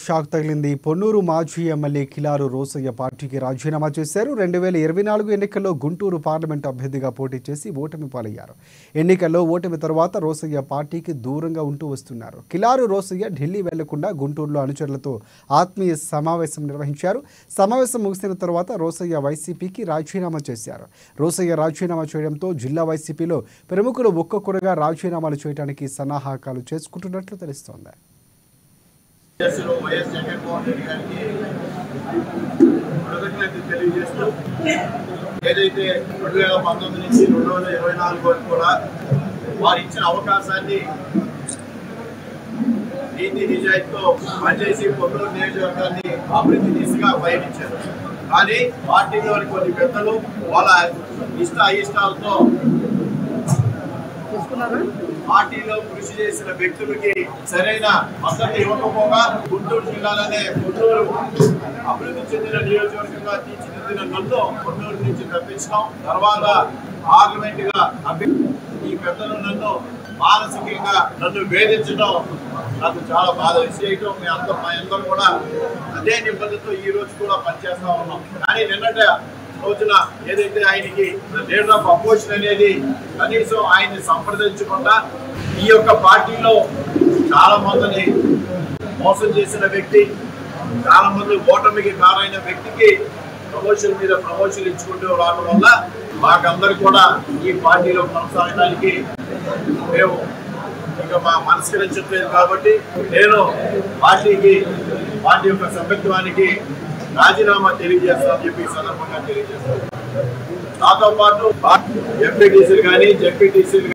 Shock తగిలింది. పొన్నూరు మాజీ MLA Kilaru Rosaiah పార్టీకి రాజీనామా చేశారు. 2024 ఎన్నికల్లో గుంటూరు పార్లమెంట్ అభ్యర్థిగా పోటీ చేసి ఓటమి పాలయ్యారు. ఎన్నికల్లో ఓటమి తర్వాత రోసయ్య పార్టీకి దూరంగా ఉంటూ వస్తున్నారు. కిలారు రోసయ్య ఢిల్లీ వెళ్లకుండా గుంటూరులో అనుచరులతో ఆత్మీయ సమావేశం నిర్వహించారు. సమావేశం ముగిసిన తర్వాత రోసయ్య వైసీపీకి రాజీనామా చేశారు. రోసయ్య రాజీనామా చేయడంతో జిల్లా వైసీపీలో ప్రముఖులు ఒక్కొక్కరుగా రాజీనామాలు చేయడానికి సన్నాహకాలు చేసుకుంటున్నట్లు తెలుస్తోంది. వైఎస్ జగన్మోహన్ రెడ్డి గారికి కృతజ్ఞతలు తెలియజేస్తూ ఏదైతే 2019 నుంచి 2024 వరకు కూడా వారు ఇచ్చిన అవకాశాన్ని నీతి నిజాయితీతో పనిచేసి పొన్నూరు నియోజకవర్గాన్ని అభివృద్ధి దిశగా పయనించారు. కానీ పార్టీలోని కొన్ని పెద్దలు వాళ్ళ అయిష్టాలతో పార్టీలో కృషి చేసిన వ్యక్తులకి సరైన మద్దతు ఇవ్వకపోగా గుంటూరు జిల్లాలోనే పొన్నూరు అభివృద్ధి చెందిన నియోజకవర్గంగా తీర్చిదిద్దిన నన్ను పొన్నూరు నుంచి తప్పించడం, తర్వాత పార్లమెంట్ గా ఈ పెద్దలు నన్ను మానసికంగా నన్ను వేధించడం నాకు చాలా బాధ చేయటం. మా అందరూ కూడా అదే నిబంధనతో ఈ రోజు కూడా పనిచేస్తా ఉన్నాం. కానీ నిన్నటి రోజున ఏదైతే ఆయనకి లీడర్ ఆఫ్ అపోజిషన్ అనేది కనీసం ఆయన్ని సంప్రదించకుండా ఈ యొక్క పార్టీలో చాలా మందిని మోసం చేసిన వ్యక్తి, చాలా మంది ఓటమికి కారైన వ్యక్తికి ప్రమోషన్ మీద ప్రమోషన్ ఇచ్చుకుంటూ రావడం వల్ల మాకందరూ కూడా ఈ పార్టీలో కొనసాగడానికి మేము ఇంకా మా మనస్కరించట్లేదు. కాబట్టి నేను పార్టీ యొక్క సభ్యత్వానికి రాజీనామా తెలియజేస్తామని చెప్పి ఈ సందర్భంగా తెలియజేస్తాను. నాతో పాటు ఎంపీటీసీలు కానీ జెడ్పీటీసీలు